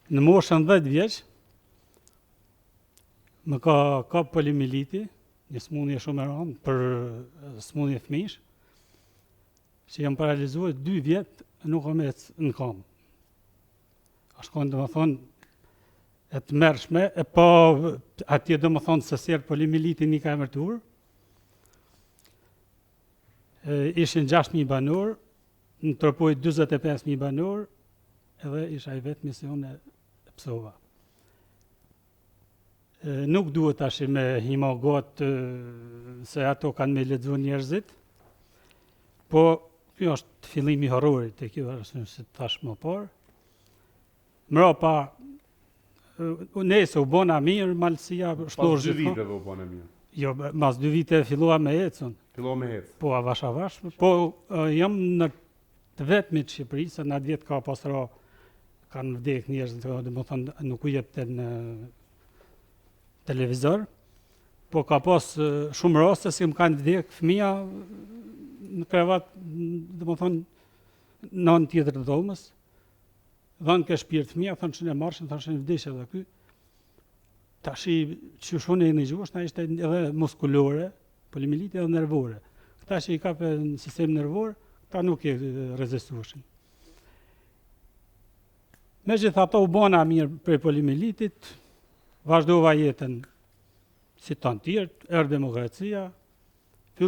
Në moshën 10 vjeç, më ka kap poliomieliti, një smundje shumë e rëndë për smundje fëmijësh, që jam paralizuar 2 vjet, nuk kam ecë në kam. Është konë domethënë e të mërshme, e pa atje domethënë se serë poliomieliti një ka emërtuar. Ishin 6.000 banor, në tërpoj 45.000 banor, edhe isha i vetë mision e psova. Nuk duhet tash me hima gotë se ato kanë me lexuar njerëzit, po kjo është fillimi i horrorit e kjo është si thash më parë. Mrapa nëse u bona mirë, malësia shtorë Pas 2 viteve u bona mirë. Jo, mas 2 vite fillua me ecën. Fillova me ecë. Po avash, po jam në të vetmit në Shqipëri, se në atë vjet ka pasra, kanë vdek njerëz, domethënë nuk u jepten në televizor, po ka pas shumë raste si më kanë vdek fëmija në krevat, domethënë në anë tjetër të dhomës, dhanë ke shpirt fëmija, thonë që ne marshin, thonë që ne vdeshe dhe ky. Tashi që shone e në gjush, na ishte edhe muskulore, poliomieliti edhe nervore. Këta që i kape në sistem nervor, ta nuk e rezistueshin. Megjithatë u bona mirë për poliomielitit, vazhdova jetën si të tjerë, erdhi demokracia,